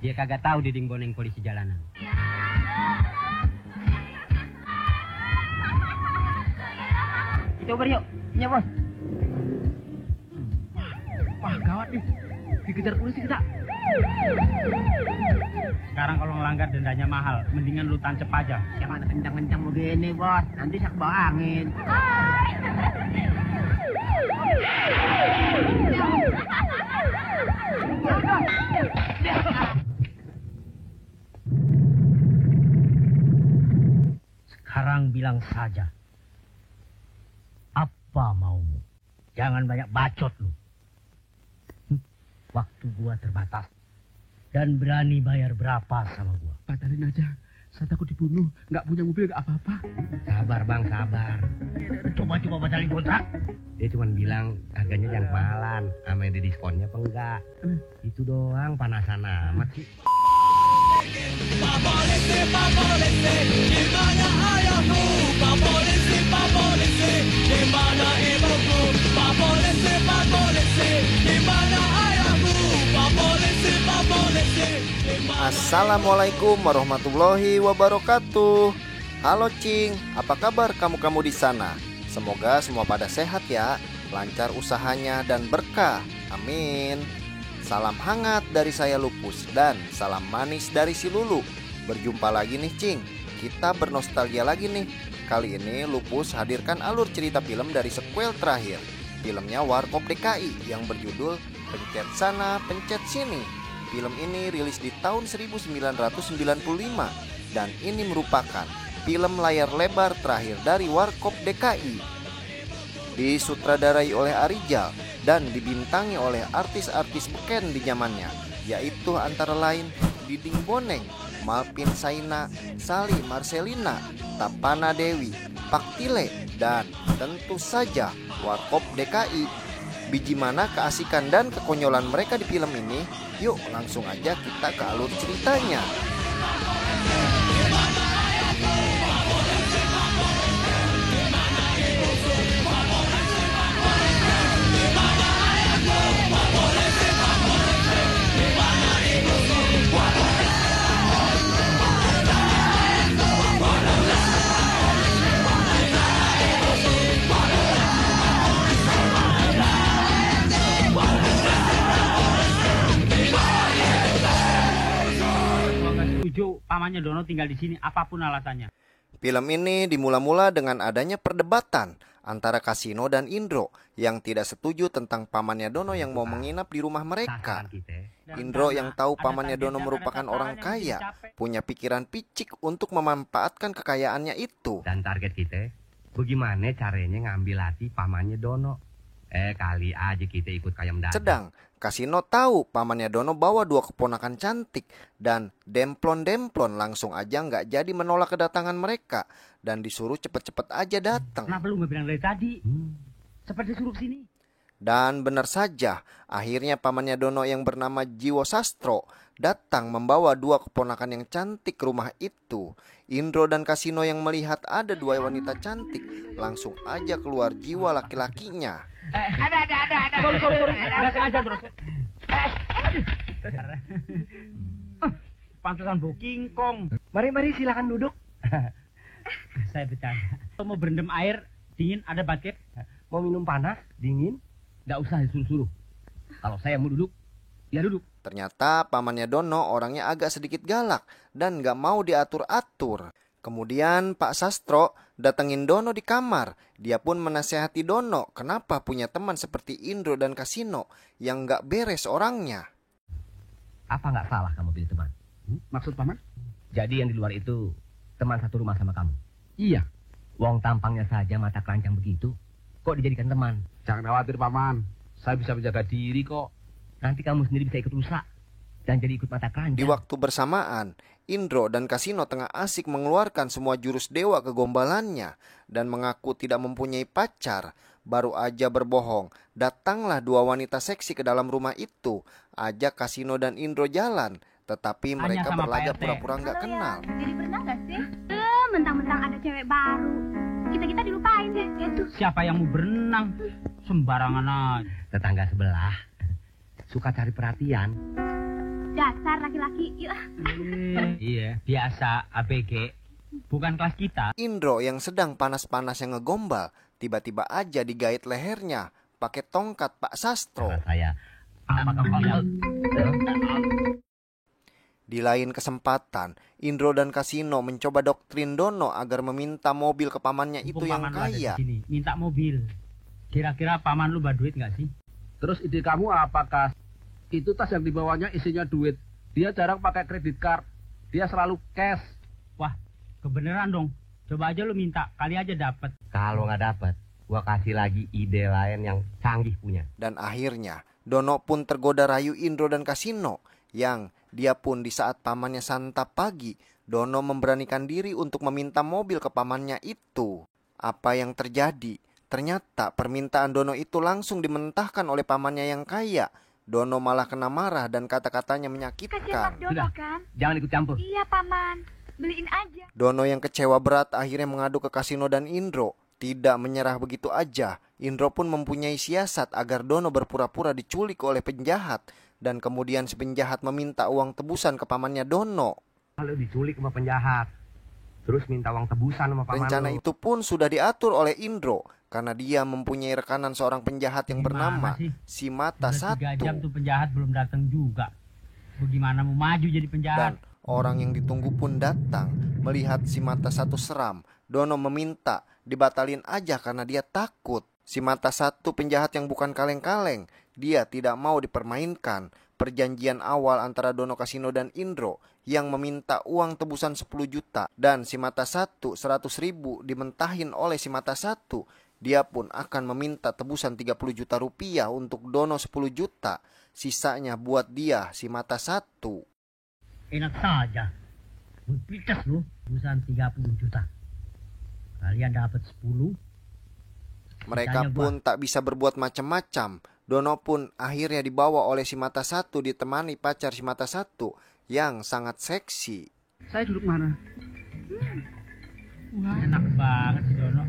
Dia kagak tahu Diding Boneng polisi jalanan. Kita uber yuk. Iya, Bos. Wah, gawat nih. Dikejar polisi kita. Sekarang kalau ngelanggar dendanya mahal, mendingan lu tancep aja. Siapa ada kencang-kencang begini, Bos? Nanti sak bawa angin. Sekarang bilang saja. Apa maumu? Jangan banyak bacot lu. Waktu gua terbatas. Dan berani bayar berapa sama gua? Batalin aja. Saya takut dibunuh. Nggak punya mobil, nggak apa-apa. Sabar bang, sabar. Coba batalin kontrak. Dia cuma bilang harganya jangan kemahalan. Sama yang di diskonnya apa enggak. Itu doang, panasan amat sih. Gimana ayahku? Pak polisi, gimana ibuku? Pak polisi, gimana ayahku? Pak polisi, Assalamualaikum warahmatullahi wabarakatuh. Halo Cing, apa kabar kamu di sana? Semoga semua pada sehat ya, lancar usahanya dan berkah. Amin. Salam hangat dari saya Lupus dan salam manis dari si Lulu. Berjumpa lagi nih Cing, kita bernostalgia lagi nih. Kali ini Lupus hadirkan alur cerita film dari sequel terakhir. Filmnya Warkop DKI yang berjudul Pencet Sana Pencet Sini. Film ini rilis di tahun 1995 dan ini merupakan film layar lebar terakhir dari Warkop DKI. Disutradarai oleh Arijal dan dibintangi oleh artis-artis beken di zamannya, yaitu antara lain Diding Boneng, Malpin Saina, Sali Marcelina, Tapana Dewi, Pak Tile, dan tentu saja Warkop DKI. Biji mana keasikan dan kekonyolan mereka di film ini? Yuk langsung aja kita ke alur ceritanya. Pamannya Dono tinggal di sini apapun alasannya. Film ini dimula-mula dengan adanya perdebatan antara Kasino dan Indro yang tidak setuju tentang pamannya Dono yang mau menginap di rumah mereka. Indro yang tahu pamannya Dono merupakan orang kaya, punya pikiran picik untuk memanfaatkan kekayaannya itu. Dan target kita, bagaimana caranya ngambil hati pamannya Dono? Kali aja kita ikut kayak mendadak. Sedang Kasino tahu pamannya Dono bawa dua keponakan cantik dan demplon-demplon langsung aja nggak jadi menolak kedatangan mereka dan disuruh cepet-cepet aja datang. Kenapa lu nggak bilang dari tadi? Seperti suruh sini. Dan benar saja, akhirnya pamannya Dono yang bernama Jiwo Sastro datang membawa dua keponakan yang cantik ke rumah itu. Indro dan Kasino yang melihat ada dua wanita cantik langsung aja keluar jiwa laki-lakinya. Ada. Sorry. Nggak sengaja terus. Pantesan booking kong. Mari silakan duduk. Saya bercanda. Kalau mau berendam air dingin ada bucket. Mau minum panas, dingin? Nggak usah disuruh-suruh. Kalau saya mau duduk, ya duduk. Ternyata pamannya Dono orangnya agak sedikit galak dan gak mau diatur-atur. Kemudian Pak Sastro datengin Dono di kamar. Dia pun menasehati Dono kenapa punya teman seperti Indro dan Kasino yang gak beres orangnya. Apa nggak salah kamu pilih teman? Maksud paman? Jadi yang di luar itu teman satu rumah sama kamu? Iya. Wong tampangnya saja mata keranjang begitu, kok dijadikan teman? Jangan khawatir paman. Saya bisa menjaga diri kok. Nanti kamu sendiri bisa ikut rusak dan jadi ikut mata keranjang. Di waktu bersamaan, Indro dan Kasino tengah asik mengeluarkan semua jurus dewa kegombalannya dan mengaku tidak mempunyai pacar. Baru aja berbohong, datanglah dua wanita seksi ke dalam rumah itu. Ajak Kasino dan Indro jalan, tetapi mereka berlagak pura-pura nggak kenal. Jadi pernah nggak sih? Mentang-mentang ada cewek baru, kita dilupain deh. Gitu. Siapa yang mau berenang? Sembarangan aja. Tetangga sebelah suka cari perhatian. Dasar laki-laki. Yuk. Iya, biasa ABG. Bukan kelas kita. Indro yang sedang panas-panasnya ngegombal, tiba-tiba aja digait lehernya pakai tongkat Pak Sastro. Saya, apakah kau Di lain kesempatan, Indro dan Kasino mencoba doktrin Dono agar meminta mobil ke pamannya itu yang kaya. Sini, minta mobil. Kira-kira paman lu duit nggak sih? Terus ide kamu apakah? Itu tas yang dibawanya isinya duit. Dia jarang pakai kredit card. Dia selalu cash. Wah, kebeneran dong. Coba aja lu minta, kali aja dapat. Kalau nggak dapat, gua kasih lagi ide lain yang canggih punya. Dan akhirnya, Dono pun tergoda rayu Indro dan Kasino, yang dia pun di saat pamannya santap pagi, Dono memberanikan diri untuk meminta mobil ke pamannya itu. Apa yang terjadi? Ternyata permintaan Dono itu langsung dimentahkan oleh pamannya yang kaya. Dono malah kena marah dan kata-katanya Kasihan menyakitkan. Mak Dono kan? Jangan ikut campur. Iya, Paman. Beliin aja. Dono yang kecewa berat akhirnya mengadu ke Kasino dan Indro. Tidak menyerah begitu aja, Indro pun mempunyai siasat agar Dono berpura-pura diculik oleh penjahat. Dan kemudian si penjahat meminta uang tebusan ke pamannya Dono. Kalau diculik sama penjahat, terus minta uang tebusan sama paman Rencana lu. itu pun sudah diatur oleh Indro, karena dia mempunyai rekanan seorang penjahat yang bernama si Mata Udah 3 jam Satu. tuh penjahat belum datang juga. Bagaimana mau maju jadi penjahat? Dan orang yang ditunggu pun datang. Melihat si Mata Satu seram, Dono meminta dibatalin aja karena dia takut. Si Mata Satu penjahat yang bukan kaleng-kaleng. Dia tidak mau dipermainkan. Perjanjian awal antara Dono, Kasino dan Indro yang meminta uang tebusan 10 juta dan si Mata Satu 100.000 dimentahin oleh si Mata Satu. Dia pun akan meminta tebusan 30 juta rupiah untuk Dono 10 juta. Sisanya buat dia si Mata Satu. Enak saja. Pites lu, tebusan 30 juta. Kalian dapat 10. Mereka pun tak bisa berbuat macam-macam. Dono pun akhirnya dibawa oleh si Mata Satu ditemani pacar si Mata Satu yang sangat seksi. Saya duduk mana? Wah, enak banget si Dono.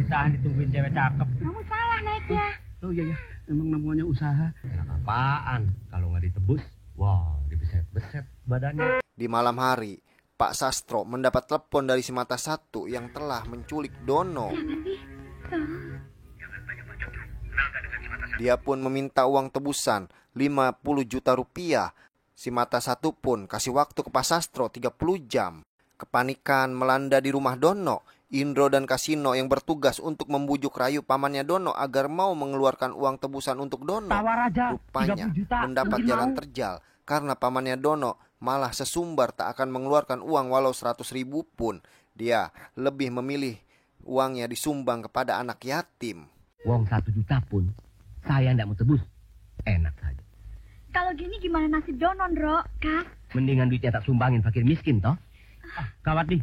Ditahan ditungguin cewek cakep. Kamu salah naiknya. Oh iya ya, emang namanya usaha. Enak apaan? Kalau nggak ditebus, wah dibeset-beset badannya. Di malam hari, Pak Sastro mendapat telepon dari si Mata Satu yang telah menculik Dono. Dia pun meminta uang tebusan 50 juta rupiah. Si Mata Satu pun kasih waktu ke Pak Sastro 30 jam. Kepanikan melanda di rumah Dono. Indro dan Kasino yang bertugas untuk membujuk rayu pamannya Dono agar mau mengeluarkan uang tebusan untuk Dono. Tawar aja, Rupanya 30 juta. mendapat Mungkin jalan mau. terjal karena pamannya Dono malah sesumbar tak akan mengeluarkan uang walau 100.000 pun. Dia lebih memilih uangnya disumbang kepada anak yatim. Uang 1 juta pun saya ndak mau tebus. Enak saja. Kalau gini gimana nasib Dono, Ndro? Kan? Mendingan duitnya tak sumbangin fakir miskin toh. Gawat nih.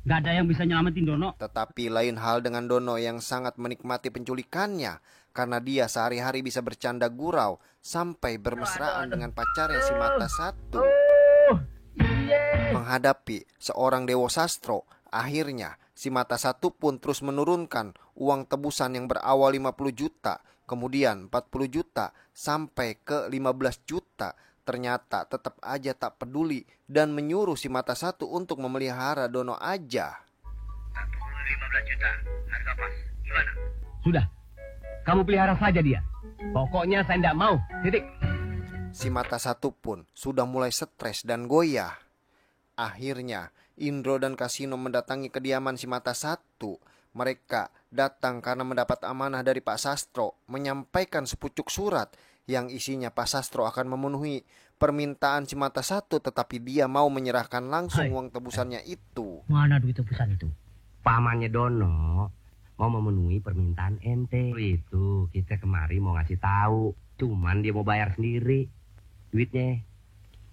Gak ada yang bisa nyelamatin Dono. Tetapi lain hal dengan Dono yang sangat menikmati penculikannya karena dia sehari-hari bisa bercanda gurau sampai bermesraan dengan pacarnya si Mata Satu. Menghadapi seorang Dewa Sastro, akhirnya si Mata Satu pun terus menurunkan uang tebusan yang berawal 50 juta, kemudian 40 juta sampai ke 15 juta. Ternyata tetap aja tak peduli dan menyuruh si Mata Satu untuk memelihara Dono aja. 15 juta, harga pas. Gimana? Sudah, kamu pelihara saja dia. Pokoknya saya tidak mau, titik. Si Mata Satu pun sudah mulai stres dan goyah. Akhirnya Indro dan Kasino mendatangi kediaman si Mata Satu. Mereka datang karena mendapat amanah dari Pak Sastro menyampaikan sepucuk surat yang isinya Pak Sastro akan memenuhi permintaan si Mata Satu, tetapi dia mau menyerahkan langsung uang tebusannya itu. Mana duit tebusan itu? Pamannya Dono mau memenuhi permintaan ente. Itu kita kemari mau ngasih tahu. Cuman dia mau bayar sendiri duitnya.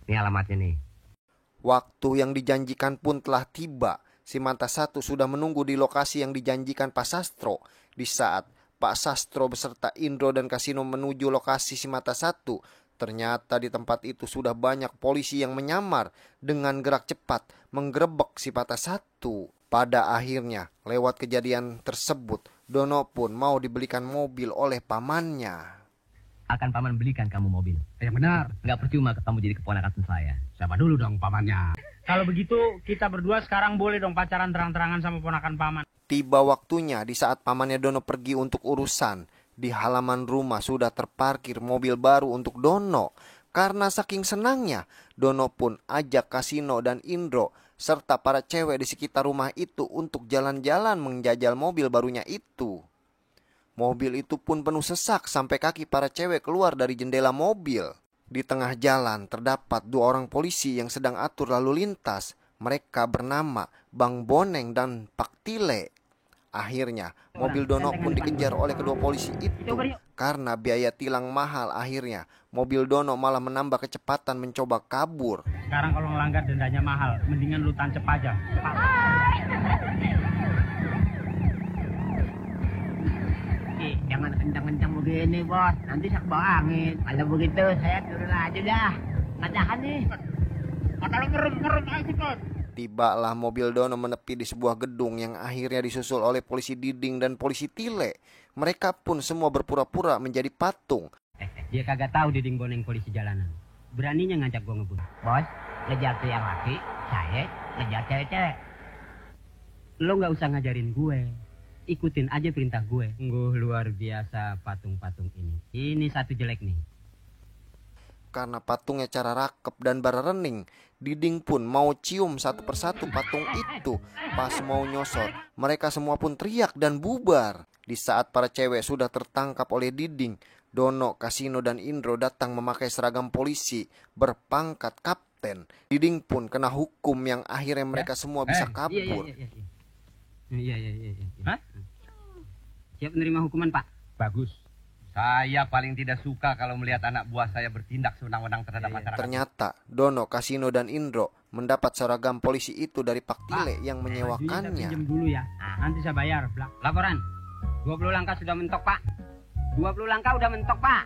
Ini alamatnya nih. Waktu yang dijanjikan pun telah tiba. Si Mata Satu sudah menunggu di lokasi yang dijanjikan Pak Sastro. Di saat Pak Sastro beserta Indro dan Kasino menuju lokasi si Mata Satu, ternyata di tempat itu sudah banyak polisi yang menyamar dengan gerak cepat menggerebek si Mata Satu. Pada akhirnya, lewat kejadian tersebut, Dono pun mau dibelikan mobil oleh pamannya. akan paman belikan kamu mobil. Yang benar. Nggak percuma kamu jadi keponakan saya. Siapa dulu dong pamannya? Kalau begitu kita berdua sekarang boleh dong pacaran terang-terangan sama ponakan paman. Tiba waktunya di saat pamannya Dono pergi untuk urusan. Di halaman rumah sudah terparkir mobil baru untuk Dono. Karena saking senangnya, Dono pun ajak Kasino dan Indro serta para cewek di sekitar rumah itu untuk jalan-jalan menjajal mobil barunya itu. Mobil itu pun penuh sesak sampai kaki para cewek keluar dari jendela mobil. Di tengah jalan terdapat 2 orang polisi yang sedang atur lalu lintas. Mereka bernama Bang Boneng dan Pak Tile. Akhirnya mobil Dono pun dikejar oleh kedua polisi itu. Karena biaya tilang mahal, akhirnya mobil Dono malah menambah kecepatan mencoba kabur. Sekarang kalau ngelanggar dendanya mahal, mendingan lu tancep aja. Jangan kencang-kencang begini, bos. Nanti saya kebawa angin. Kalau begitu, saya turun aja dah. Nggak tahan nih. Mata lu ngerem aja sih, bos. Tibalah mobil Dono menepi di sebuah gedung yang akhirnya disusul oleh polisi Diding dan polisi Tile. Mereka pun semua berpura-pura menjadi patung. Dia kagak tahu Diding Boneng polisi jalanan. Beraninya ngajak gua ngebut. Bos, ngejar tuh yang laki, saya ngejar cewek-cewek. Lo nggak usah ngajarin gue. Ikutin aja perintah gue. Luar biasa patung-patung ini. Ini satu jelek nih. Karena patungnya cara rakep dan barerening, Diding pun mau cium satu persatu patung itu. Pas mau nyosor, mereka semua pun teriak dan bubar. Di saat para cewek sudah tertangkap oleh Diding, Dono, Kasino, dan Indro datang memakai seragam polisi berpangkat kapten. Diding pun kena hukum yang akhirnya mereka semua bisa kabur. Iya. Hah? Siap menerima hukuman, Pak? Bagus. Saya paling tidak suka kalau melihat anak buah saya bertindak sewenang-wenang terhadap masyarakat. Ternyata Dono, Kasino, dan Indro mendapat seragam polisi itu dari Pak Tile yang menyewakannya. Pinjam dulu ya. Nanti saya bayar. Laporan. 20 langkah sudah mentok, Pak. 20 langkah udah mentok, Pak.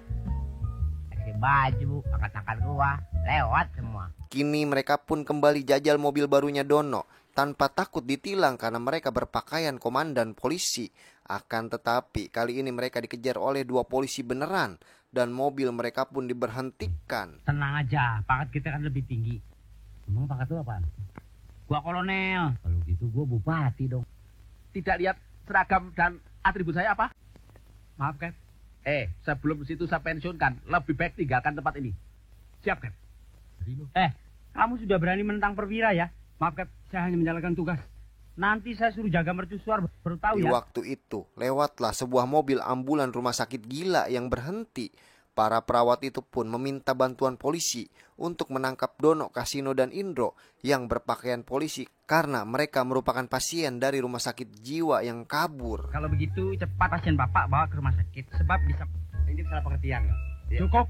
Kasih baju, angkat-angkat gua, lewat semua. Kini mereka pun kembali jajal mobil barunya Dono tanpa takut ditilang karena mereka berpakaian komandan polisi. Akan tetapi kali ini mereka dikejar oleh 2 polisi beneran dan mobil mereka pun diberhentikan. Tenang aja, pangkat kita kan lebih tinggi. Emang pangkat lu apaan? Gua kolonel. Kalau gitu gua bupati dong. Tidak lihat seragam dan atribut saya apa? Maaf, Cap. Sebelum situ saya pensiunkan, lebih baik tinggalkan tempat ini. Siap, Cap? Kamu sudah berani menentang perwira ya? Maaf, Cap. Saya hanya menjalankan tugas. Nanti saya suruh jaga mercusuar, baru tahu Di ya. waktu itu lewatlah sebuah mobil ambulan rumah sakit gila yang berhenti. Para perawat itu pun meminta bantuan polisi untuk menangkap Dono, Kasino, dan Indro yang berpakaian polisi karena mereka merupakan pasien dari rumah sakit jiwa yang kabur. Kalau begitu cepat pasien Bapak bawa ke rumah sakit sebab bisa. Ini salah pengertian. Ya. Cukup.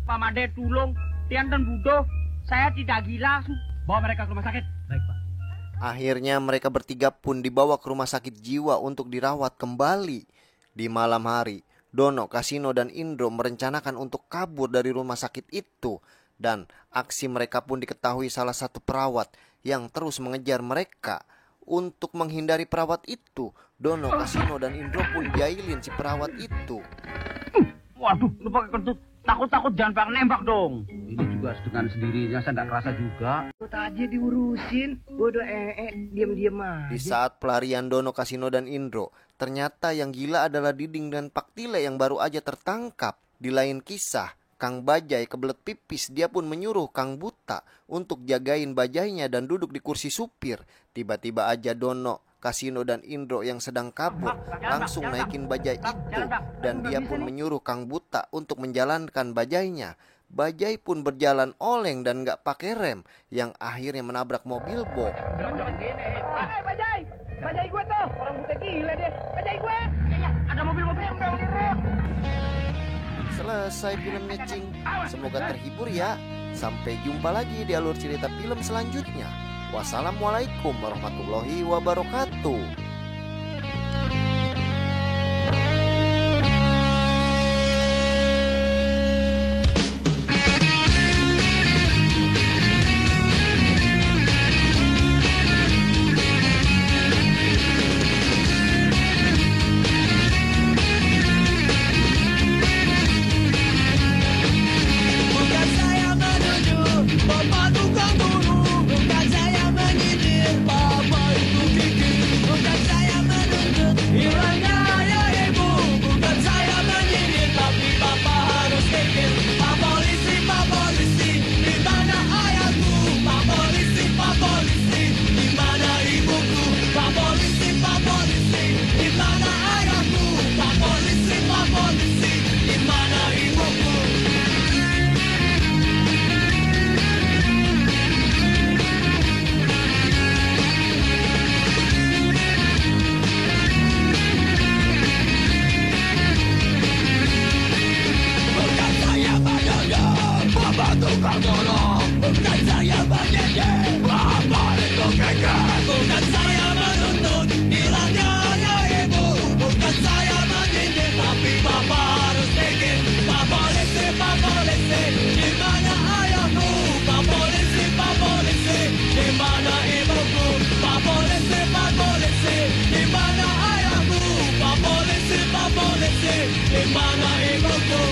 Pak Made tulung, Tian dan Budo. Saya tidak gila, bawa mereka ke rumah sakit. Baik, Pak. Akhirnya mereka bertiga pun dibawa ke rumah sakit jiwa untuk dirawat kembali. Di malam hari, Dono, Kasino, dan Indro merencanakan untuk kabur dari rumah sakit itu. Dan aksi mereka pun diketahui salah satu perawat yang terus mengejar mereka. Untuk menghindari perawat itu, Dono, Kasino, dan Indro pun jailin si perawat itu. Waduh, lu pakai kentut. Takut-takut jangan pakai nembak dong. Ini juga dengan sendirinya, saya tidak kerasa juga. Ikut aja diurusin. Bodoh diam-diam aja. Di saat pelarian Dono, Kasino, dan Indro, ternyata yang gila adalah Diding dan Pak Tile yang baru aja tertangkap. Di lain kisah, Kang Bajai kebelet pipis, dia pun menyuruh Kang Buta untuk jagain bajainya dan duduk di kursi supir. Tiba-tiba aja Dono, Kasino, dan Indro yang sedang kabur langsung naikin bajai itu dan dia pun menyuruh Kang Buta untuk menjalankan bajainya. Bajai pun berjalan oleng dan gak pakai rem yang akhirnya menabrak mobil box. Bajai gue tuh, orang buta gila dia. Bajai gue. Ada mobil-mobil yang belok. Selesai filmnya, Cing. Semoga terhibur ya. Sampai jumpa lagi di alur cerita film selanjutnya. Wassalamualaikum warahmatullahi wabarakatuh. Bukan saya menuntut hilangnya ibu, bukan saya menindik, tapi Bapak harus bikin. Pak polisi, di mana ayahku? Pak polisi, di mana ibuku? Pak polisi, di mana ayahku? Pak polisi, di mana ibuku?